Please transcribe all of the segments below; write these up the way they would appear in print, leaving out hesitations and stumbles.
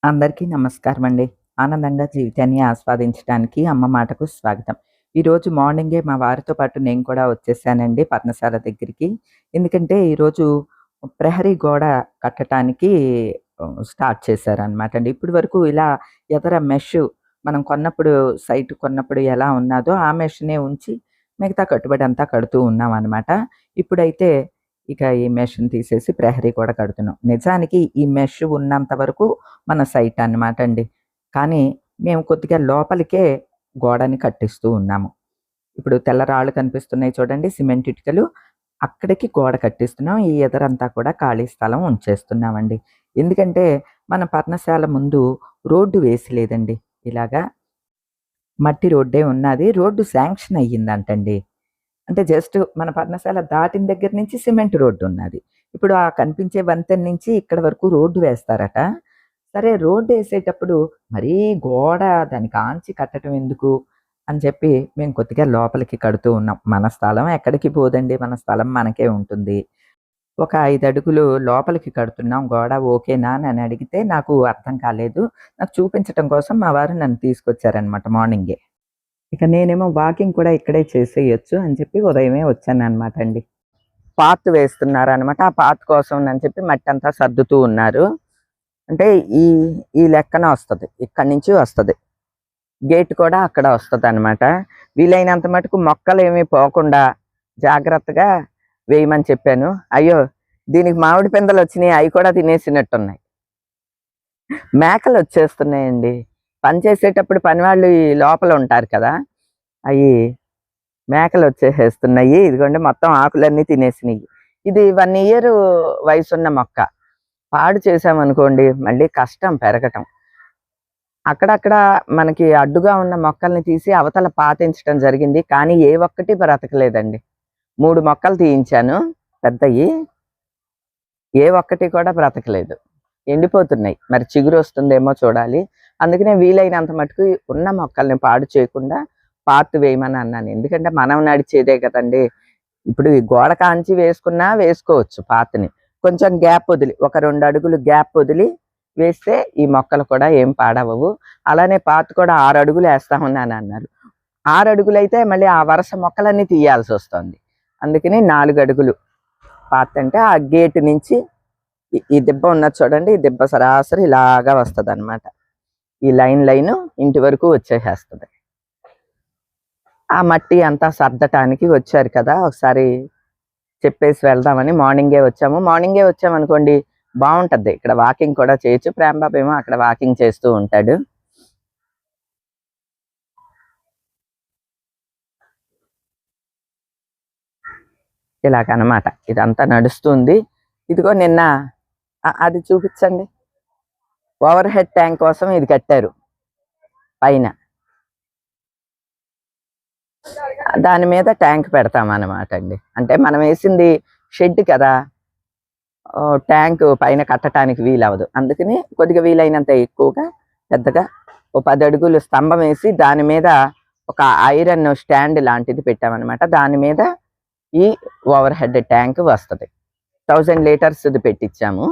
అందరికీ నమస్కారం అండి. ఆనందంగా జీవితాన్ని ఆస్వాదించడానికి అమ్మ మాటకు స్వాగతం. ఈరోజు మార్నింగే మా వారితో పాటు నేను కూడా వచ్చేసానండి పర్ణశాల దగ్గరికి. ఎందుకంటే ఈరోజు ప్రహరీ గోడ కట్టటానికి స్టార్ట్ చేశారనమాట అండి. ఇప్పటి వరకు ఇలా ఎదర మెష్ మనం కొన్నప్పుడు సైట్ కొన్నప్పుడు ఎలా ఉన్నాదో ఆ మెష్‌నే ఉంచి మిగతా కట్టుబడి అంతా కడుతూ ఉన్నామనమాట. ఇప్పుడైతే ఇక ఈ మెష్‌ని తీసేసి ప్రహరీ గోడ కడుతున్నాం. నిజానికి ఈ మెష్ ఉన్నంత వరకు మన సైట్ అనమాట అండి. కానీ మేము కొద్దిగా లోపలికే గోడని కట్టిస్తూ ఉన్నాము. ఇప్పుడు తెల్ల రాళ్ళు కనిపిస్తున్నాయి చూడండి సిమెంట్ ఇటుకలు. అక్కడికి గోడ కట్టిస్తున్నాం. ఈ ఎదరంతా కూడా ఖాళీ స్థలం ఉంచేస్తున్నామండి. ఎందుకంటే మన పర్ణశాల ముందు రోడ్డు వేసి లేదండి. ఇలాగా మట్టి రోడ్డే ఉన్నాది. రోడ్డు శాంక్షన్ అయ్యిందంటండి. అంటే జస్ట్ మన పర్ణశాల దాటిన దగ్గర నుంచి సిమెంట్ రోడ్డు ఉన్నది. ఇప్పుడు ఆ కనిపించే వంతెన నుంచి ఇక్కడి వరకు రోడ్డు వేస్తారట. సరే రోడ్డేసేటప్పుడు మరీ గోడ దానికి ఆంచి కట్టడం ఎందుకు అని చెప్పి మేము కొద్దిగా లోపలికి కడుతూ ఉన్నాం. మన స్థలం ఎక్కడికి పోదండి. మన స్థలం మనకే ఉంటుంది. ఒక 5 అడుగులు లోపలికి కడుతున్నాం గోడ ఓకేనా అని అడిగితే నాకు అర్థం కాలేదు. నాకు చూపించటం కోసం మా వారు నన్ను తీసుకొచ్చారనమాట మార్నింగే. ఇక నేనేమో వాకింగ్ కూడా ఇక్కడే చేసేయొచ్చు అని చెప్పి ఉదయమే వచ్చాననమాట అండి. పాత్ వేస్తున్నారనమాట. ఆ పాత్ కోసం అని చెప్పి మట్టంతా సర్దుతూ ఉన్నారు. అంటే ఈ ఈ లెక్కన వస్తది. ఇక్కడి నుంచి వస్తది. గేట్ కూడా అక్కడ వస్తదనమాట. వీలైనంత మటుకు మొక్కలేమి పోకుండా జాగ్రత్తగా వేయమని చెప్పాను. అయ్యో! దీనికి మామిడి పిందెలొచ్చినియి. అయి కూడా తినేసినట్టున్నాయి. మేకలొచ్చేస్తున్నాయండి. పని చేసేటప్పుడు పనివాళ్ళు ఈ లోపల ఉంటారు కదా! అయి మేకలొచ్చేసేస్తున్నాయి. ఇదిగోండి మొత్తం ఆకులన్నీ తినేసినియి. ఇది 1 ఇయర్ వయసున్న మొక్క. పాడు చేశామనుకోండి మళ్ళీ కష్టం పెరగటం. అక్కడక్కడ మనకి అడ్డుగా ఉన్న మొక్కల్ని తీసి అవతల పాతించటం జరిగింది. కానీ ఏ ఒక్కటి బ్రతకలేదండి. 3 మొక్కలు తీయించాను పెద్దయి. ఏ ఒక్కటి కూడా బ్రతకలేదు. ఎండిపోతున్నాయి. మరి చిగురొస్తుందేమో చూడాలి. అందుకనే వీలైనంత మటుకు ఉన్న మొక్కల్ని పాడు చేయకుండా పాత్ వేయమని అన్నాను. ఎందుకంటే మనం నడిచేదే కదండీ! ఇప్పుడు ఈ గోడ కాంచి వేసుకున్నా వేసుకోవచ్చు పాత్‌ని. కొంచెం గ్యాప్ వదిలి ఒక 2 అడుగులు గ్యాప్ వదిలి వేస్తే ఈ మొక్కలు కూడా ఏం పాడవవు. అలానే పాత్ కూడా 6 అడుగులు ఏస్తామన్నానన్నారు. 6 అడుగులైతే మళ్ళీ ఆ వరుస మొక్కలన్నీ తీయాల్సొస్తుంది. అందుకని 4 అడుగులు పాత్ అంటే ఆ గేట్ నుంచి ఈ దిబ్బ ఉన్నది చూడండి. ఈ దిబ్బ సరాసరి ఇలాగా వస్తదనమాట. ఈ లైను ఇంటి వరకు వచ్చేసేస్తది. ఆ మట్టి అంతా సర్దటానికి వచ్చారు కదా! ఒకసారి చెప్పేసి వెళ్దామని మార్నింగే వచ్చామనుకోండి బావుంటది. ఇక్కడ వాకింగ్ కూడా చేయొచ్చు. ప్రేమబాబు ఏమో అక్కడ వాకింగ్ చేస్తూ ఉంటాడు. ఇలాగనమాట. ఇదంతా నడుస్తుంది. ఇదిగో నిన్న అది చూపిచ్చండి. ఓవర్ హెడ్ ట్యాంక్ కోసం ఇది కట్టారు పైన. దాని మీద ట్యాంక్ పెడతామనమాట అండి. అంటే మనం వేసింది షెడ్ కదా! ట్యాంక్ పైన కట్టటానికి వీలవ్వదు. అందుకని కొద్దిగా వీలైనంత ఎక్కువగా పెద్దగా ఓ 10 అడుగులు స్తంభం వేసి దాని మీద ఒక ఐరన్ స్టాండ్ లాంటిది పెట్టామనమాట. దాని మీద ఈ ఓవర్ హెడ్ ట్యాంక్ వస్తది. 1000 లీటర్స్‌ది పెట్టిచ్చాము.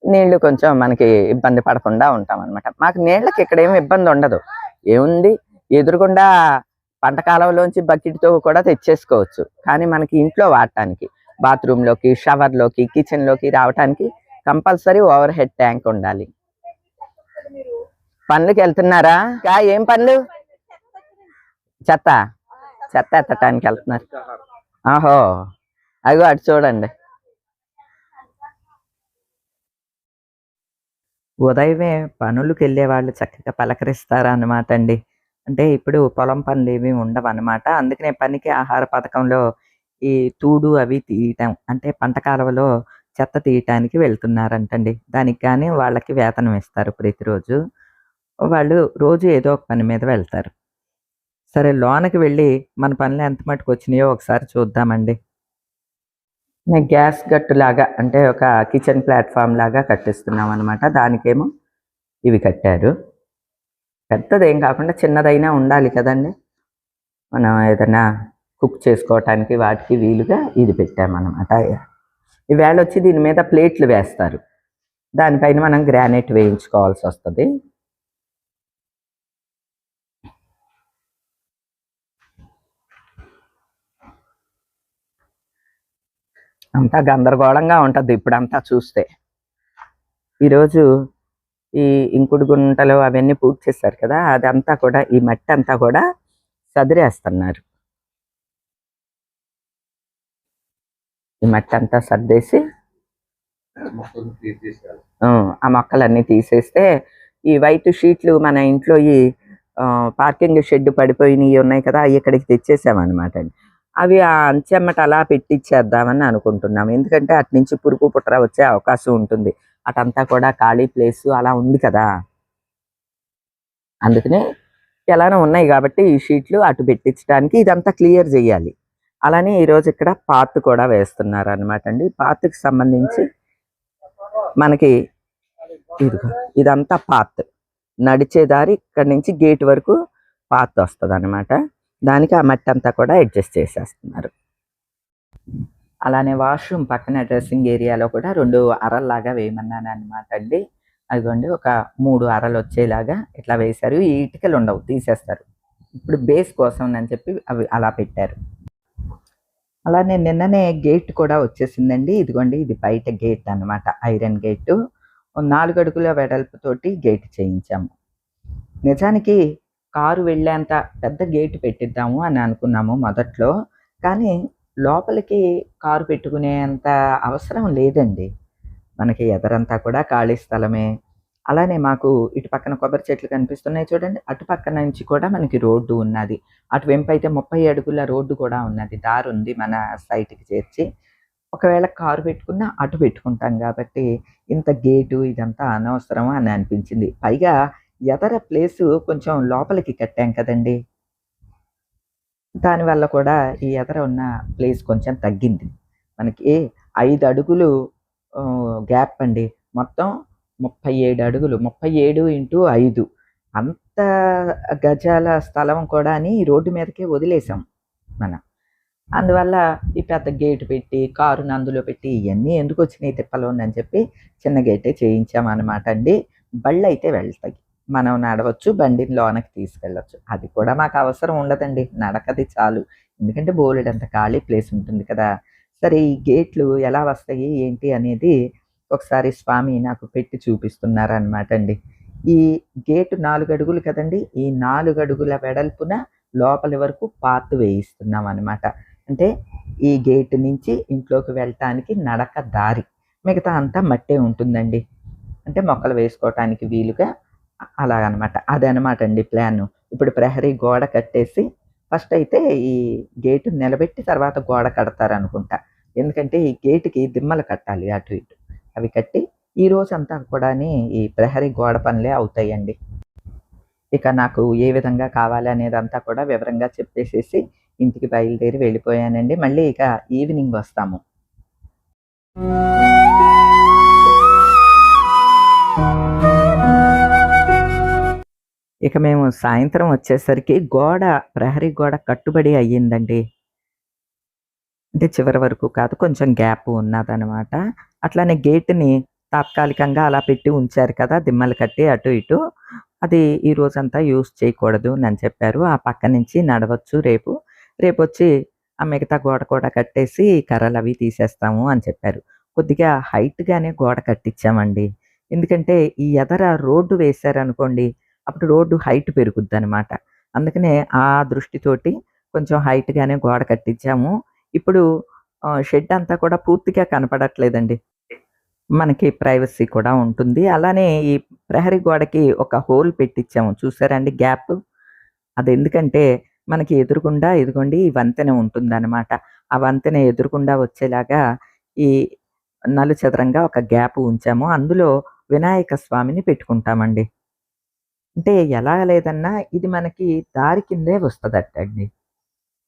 నీళ్లు కొంచెం మనకి ఇబ్బంది పడకుండా ఉంటామనమాట. మాకు నీళ్ళకి ఇక్కడేమి ఇబ్బంది ఉండదు. ఏముంది ఎదురుగుండా పంట కాలువలోంచి బకెట్‌తో కూడా తెచ్చేసుకోవచ్చు. కానీ మనకి ఇంట్లో వాడటానికి బాత్రూమ్‌లోకి, షవర్‌లోకి, కిచెన్‌లోకి రావటానికి కంపల్సరీ ఓవర్ హెడ్ ట్యాంక్ ఉండాలి. పనులకెళ్తున్నారా? ఏం పనులు? చెత్త ఎత్తటానికి వెళ్తున్నారు. ఆహో! అదిగో అటు చూడండి. ఉదయమే పనులకెళ్ళే వాళ్ళు చక్కగా పలకరిస్తారనమాట అండి. అంటే ఇప్పుడు పొలం పనులేమి ఉండవనమాట. అందుకనే పనికి ఆహార పథకంలో ఈ తూడు అవి తీయటం అంటే పంట కాలువలో చెత్త తీయటానికి వెళ్తున్నారంటండి. దానికి గాని వాళ్ళకి వేతనం ఇస్తారు ప్రతిరోజు. వాళ్ళు రోజు ఏదో ఒక పని మీద వెళ్తారు. సరే లోనకి వెళ్ళి మన పనులు ఎంత మటుకొచ్చినాయో ఒకసారి చూద్దామండి. గ్యాస్ గట్టులాగా అంటే ఒక కిచెన్ ప్లాట్‌ఫార్మ్ లాగా కట్టిస్తున్నామనమాట. దానికేమో ఇవి కట్టారు. పెద్దదేం కాకుండా చిన్నదైనా ఉండాలి కదండీ! మనం ఏదైనా కుక్ చేసుకోవటానికి వాటికి వీలుగా ఇది పెట్టామనమాట. ఈవేళొచ్చి దీని మీద ప్లేట్లు వేస్తారు. దానిపైన మనం గ్రానైట్ వేయించుకోవాల్సి వస్తుంది. అంతా గందరగోళంగా ఉంటుంది ఇప్పుడంతా చూస్తే. ఈరోజు ఈ ఇంకుడు గుంటలు అవన్నీ పూర్తి చేశారు కదా, అదంతా కూడా ఈ మట్టి అంతా కూడా సదిరేస్తున్నారు. ఈ మట్టి అంతా సర్దేసి ఆ మొక్కలన్నీ తీసేస్తే ఈ వైట్ షీట్లు మన ఇంట్లో ఈ పార్కింగ్ షెడ్ పడిపోయినవి ఉన్నాయి కదా, అవి ఇక్కడికి తెచ్చేసామన్నమాట అండి. అవి ఆ అంచెమ్మట అలా పెట్టించేద్దామని అనుకుంటున్నాం. ఎందుకంటే అటు నుంచి పురుగు పుట్ర వచ్చే అవకాశం ఉంటుంది. అటంతా కూడా ఖాళీ ప్లేసు అలా ఉంది కదా, అందుకనే ఎలానో ఉన్నాయి కాబట్టి ఈ షీట్లు అటు పెట్టించడానికి ఇదంతా క్లియర్ చేయాలి. అలానే ఈరోజు ఇక్కడ పాత్ కూడా వేస్తున్నారు అనమాట అండి. పాత్కి సంబంధించి మనకి ఇదిగో ఇదంతా పాత్, నడిచే దారి ఇక్కడి నుంచి గేట్ వరకు పాత్ వస్తుంది అనమాట. దానికి ఆ మట్టి అంతా కూడా అడ్జస్ట్ చేసేస్తున్నారు. అలానే వాష్రూమ్ పక్కన డ్రెస్సింగ్ ఏరియాలో కూడా 2 అరల్లాగా వేయమన్నాను అనమాట అండి. అదిగోండి ఒక 3 అరలు వచ్చేలాగా ఇట్లా వేశారు. ఈ ఇటుకలు ఉండవు, తీసేస్తారు. ఇప్పుడు బేస్ కోసం అని చెప్పి అవి అలా పెట్టారు. అలానే నిన్ననే గేట్ కూడా వచ్చేసిందండి. ఇదిగోండి ఇది బయట గేట్ అనమాట, ఐరన్ గేటు. 4 అడుగుల వెడల్పుతోటి గేట్ చేయించాము. నిజానికి కారు వెళ్ళేంత పెద్ద గేటు పెట్టిద్దాము అని అనుకున్నాము మొదట్లో. కానీ లోపలికి కారు పెట్టుకునేంత అవసరం లేదండి. మనకి ఎదరంతా కూడా ఖాళీ స్థలమే. అలానే మాకు ఇటు పక్కన కొబ్బరి చెట్లు కనిపిస్తున్నాయి చూడండి, అటు పక్కన నుంచి కూడా మనకి రోడ్డు ఉన్నది. అటువైపు అయితే 30 అడుగుల రోడ్డు కూడా ఉన్నది, దారి ఉంది మన సైట్కి చేర్చి. ఒకవేళ కారు పెట్టుకున్నా అటు పెట్టుకుంటాం కాబట్టి ఇంత గేటు ఇదంతా అనవసరం అని అనిపించింది. పైగా ఎదర ప్లేసు కొంచెం లోపలికి కట్టాం కదండి, దానివల్ల కూడా ఈ ఎదర ఉన్న ప్లేస్ కొంచెం తగ్గింది. మనకి 5 అడుగులు గ్యాప్ అండి. మొత్తం 37 అడుగులు, 37 × 5 అంత గజాల స్థలం కూడా అని రోడ్డు మీదకే వదిలేసాం మనం. అందువల్ల ఈ పెద్ద గేటు పెట్టి కారుని అందులో పెట్టి ఇవన్నీ ఎందుకు వచ్చినాయి తిప్పలోని చెప్పి చిన్న గేటే చేయించామన్నమాట అండి. బళ్ళు అయితే వెళ్తాయి, మనం నడవచ్చు, బండిని లోనకి తీసుకెళ్ళచ్చు. అది కూడా మాకు అవసరం ఉండదండి, నడకది చాలు. ఎందుకంటే బోలెడంత ఖాళీ ప్లేస్ ఉంటుంది కదా. సరే ఈ గేట్లు ఎలా వస్తాయి ఏంటి అనేది ఒకసారి స్వామి నాకు పెట్టి చూపిస్తున్నారనమాట అండి. ఈ గేటు 4 అడుగులు కదండి, ఈ 4 అడుగుల వెడల్పున లోపలి వరకు పాత్ వేయిస్తున్నాం అనమాట. అంటే ఈ గేట్ నుంచి ఇంట్లోకి వెళ్ళటానికి నడక దారి, మిగతా అంతా మట్టే ఉంటుందండి. అంటే మొక్కలు వేసుకోవటానికి వీలుగా అలాగనమాట. అదనమాట అండి ప్లాను. ఇప్పుడు ప్రహరీ గోడ కట్టేసి ఫస్ట్ అయితే ఈ గేటు నిలబెట్టి తర్వాత గోడ కడతారనుకుంటా. ఎందుకంటే ఈ గేటుకి దిమ్మలు కట్టాలి అటు ఇటు, అవి కట్టి ఈ రోజంతా కూడా ఈ ప్రహరీ గోడ పనులే అవుతాయండి. ఇక నాకు ఏ విధంగా కావాలి అనేదంతా కూడా వివరంగా చెప్పేసేసి ఇంటికి బయలుదేరి వెళ్ళిపోయానండి. మళ్ళీ ఇక ఈవినింగ్ వస్తాము. ఇక మేము సాయంత్రం వచ్చేసరికి ప్రహరీ గోడ కట్టుబడి అయ్యిందండి. అంటే చివరి వరకు కాదు, కొంచెం గ్యాప్ ఉన్నదనమాట. అట్లానే గేటుని తాత్కాలికంగా అలా పెట్టి ఉంచారు కదా, దిమ్మలు కట్టి అటు ఇటు. అది ఈ రోజంతా యూజ్ చేయకూడదు అని చెప్పారు. ఆ పక్క నుంచి నడవచ్చు రేపొచ్చి ఆ మిగతా గోడ కూడా కట్టేసి కర్రలు అవి తీసేస్తాము అని చెప్పారు. కొద్దిగా హైట్‌గానే గోడ కట్టించామండి. ఎందుకంటే ఈ ఎదర రోడ్డు వేశారనుకోండి, అప్పుడు రోడ్డు హైట్ పెరుగుద్దనమాట. అందుకనే ఆ దృష్టితోటి కొంచెం హైట్‌గానే గోడ కట్టించాము. ఇప్పుడు షెడ్ అంతా కూడా పూర్తిగా కనపడట్లేదండి. మనకి ప్రైవసీ కూడా ఉంటుంది. అలానే ఈ ప్రహరీ గోడకి ఒక హోల్ పెట్టించాము చూసారా అండి, గ్యాప్. అదెందుకంటే మనకి ఎదురుగుండా ఇదిగోండి ఈ వంతెన ఉంటుందనమాట. ఆ వంతెన ఎదురుగుండా వచ్చేలాగా ఈ నలుచదరంగా ఒక గ్యాప్ ఉంచాము. అందులో వినాయక స్వామిని పెట్టుకుంటామండి. అంటే ఎలా లేదన్నా ఇది మనకి దారి కిందే వస్తదటండి.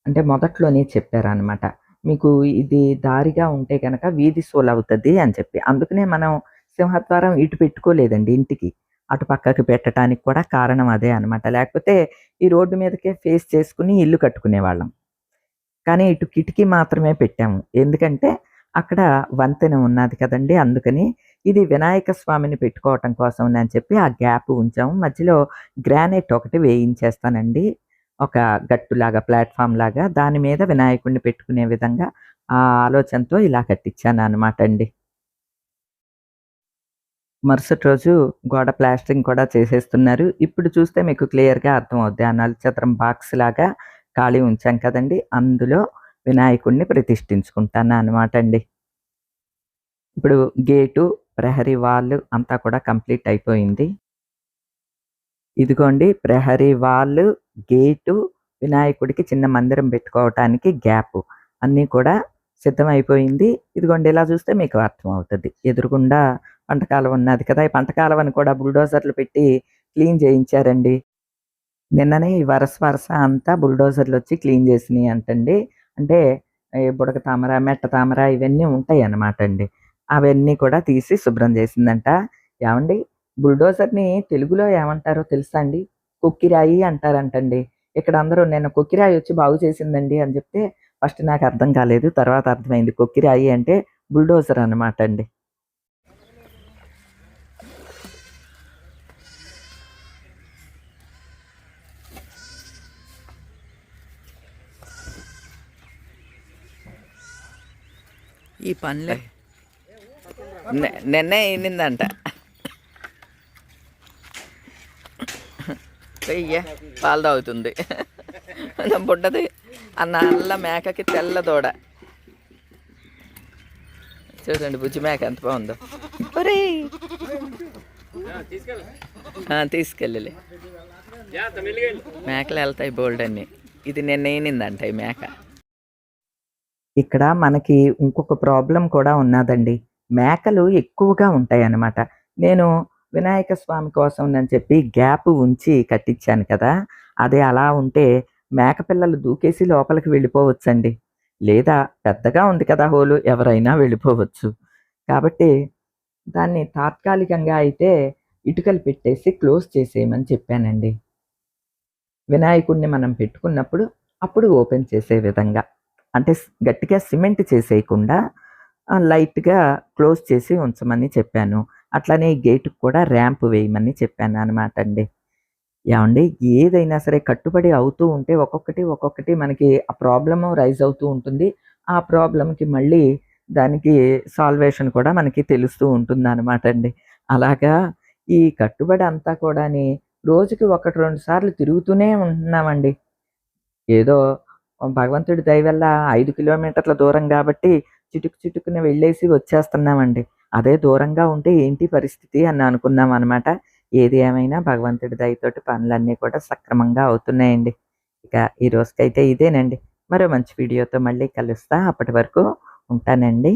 అంటే మొదట్లోనే చెప్పారనమాట. మీకు ఇది దారిగా ఉంటే గనక వీధి సోలవుతది అని చెప్పి. అందుకనే మనం సింహద్వారం ఇటు పెట్టుకోలేదండి ఇంటికి. అటు పక్కకి పెట్టటానికి కూడా కారణం అదే అనమాట. లేకపోతే ఈ రోడ్డు మీదకే ఫేస్ చేసుకొని ఇల్లు కట్టుకునేవాళ్ళం. కానీ ఇటు కిటికీ మాత్రమే పెట్టాము. ఎందుకంటే అక్కడ వంతెన ఉన్నది కదండీ! అందుకని ఇది వినాయక స్వామిని పెట్టుకోవటం కోసం అని చెప్పి ఆ గ్యాప్ ఉంచాము. మధ్యలో గ్రానైట్ ఒకటి వేయించేస్తానండి. ఒక గట్టులాగా, ప్లాట్‌ఫార్మ్ లాగా దాని మీద వినాయకుడిని పెట్టుకునే విధంగా ఆ ఆలోచనతో ఇలా కట్టించాననమాట అండి. మరుసటి రోజు గోడ ప్లాస్టరింగ్ కూడా చేసేస్తున్నారు. ఇప్పుడు చూస్తే మీకు క్లియర్‌గా అర్థమవుద్ది. ఆ నలుచదరం బాక్స్‌లాగా ఖాళీ ఉంచాం కదండీ! అందులో వినాయకుడిని ప్రతిష్ఠించుకుంటాననమాట అండి. ఇప్పుడు గేటు, ప్రహరీ వాల్ అంతా కూడా కంప్లీట్ అయిపోయింది. ఇదిగోండి ప్రహరీ వాల్, గేటు, వినాయకుడికి చిన్న మందిరం పెట్టుకోవటానికి గ్యాపు అన్నీ కూడా సిద్ధమైపోయింది. ఇదిగోండి ఇలా చూస్తే మీకు అర్థమవుతది. ఎదురుగుండా పంట కాలువ ఉన్నది కదా! ఈ పంట కాలువని కూడా బుల్డోజర్‌లు పెట్టి క్లీన్ చేయించారండి. నిన్ననే ఈ వరస వరస అంతా బుల్డోజర్‌లొచ్చి క్లీన్ చేసినియంటండి. అంటే ఈ బుడగ తామర, మెట్ట తామర ఇవన్నీ ఉంటాయన్నమాట అండి. అవన్నీ కూడా తీసి శుభ్రం చేసిందంట. ఏవండీ బుల్డోజర్‌ని తెలుగులో ఏమంటారో తెలుసా అండి? కొక్కిరాయి అంటారంటండి. ఇక్కడ అందరూ నిన్న కొక్కిరాయి వచ్చి బాగు చేసిందండి అని చెప్తే ఫస్ట్ నాకు అర్థం కాలేదు. తర్వాత అర్థమైంది. కొక్కిరాయి అంటే బుల్డోజర్ అన్నమాట అండి. ఈ పనులే నిన్నే ఈనిందంట. వెయ్య పాలు తాగుతుంది. బుడ్డది ఆ నల్ల మేకకి తెల్ల దూడ. చూడండి బుజ్జి మేక ఎంత బాగుందో. తీసుకెళ్ళలే మేకలు వెళ్తాయి బోల్డ్ అన్ని. ఇది నిన్న ఈనిందంట ఈ మేక. ఇక్కడ మనకి ఇంకొక ప్రాబ్లమ్ కూడా ఉన్నదండి. మేకలు ఎక్కువగా ఉంటాయన్నమాట. నేను వినాయక స్వామి కోసం అని చెప్పి గ్యాప్ ఉంచి కట్టించాను కదా! అది అలా ఉంటే మేక పిల్లలు దూకేసి లోపలికి వెళ్ళిపోవచ్చండి. లేదా పెద్దగా ఉంది కదా హోలు ఎవరైనా వెళ్ళిపోవచ్చు. కాబట్టి దాన్ని తాత్కాలికంగా అయితే ఇటుకలు పెట్టేసి క్లోజ్ చేసేయమని చెప్పానండి. వినాయకుడిని మనం పెట్టుకున్నప్పుడు అప్పుడు ఓపెన్ చేసే విధంగా. అంటే గట్టిగా సిమెంట్ చేసేయకుండా లైట్‌గా క్లోజ్ చేసి ఉంచమని చెప్పాను. అట్లనే గేటుకి కూడా ర్యాంప్ వేయమని చెప్పాననమాట అండి. ఏవండీ ఏదైనా సరే కట్టుబడి అవుతూ ఉంటే ఒక్కొక్కటి మనకి ఆ ప్రాబ్లమ్ రైజ్ అవుతూ ఉంటుంది. ఆ ప్రాబ్లమ్‌కి మళ్ళీ దానికి సాల్వేషన్ కూడా మనకి తెలుస్తూ ఉంటుందనమాట అండి. అలాగా ఈ కట్టుబడి అంతా కూడాని రోజుకి 1, 2 సార్లు తిరుగుతూనే ఉంటున్నామండి. ఏదో భగవంతుడి దయ వల్ల 5 కిలోమీటర్ల దూరం గాబట్టి చిటుకున వెళ్ళేసి వచ్చేస్తున్నామండి. అదే దూరంగా ఉంటే ఏంటి పరిస్థితి అని అనుకున్నామనమాట. ఏది ఏమైనా భగవంతుడి దయతోటి పనులన్నీ కూడా సక్రమంగా అవుతున్నాయండి. ఇక ఈ రోజుకైతే ఇదేనండి. మరో మంచి వీడియోతో మళ్ళీ కలుస్తా. అప్పటి వరకు ఉంటానండి.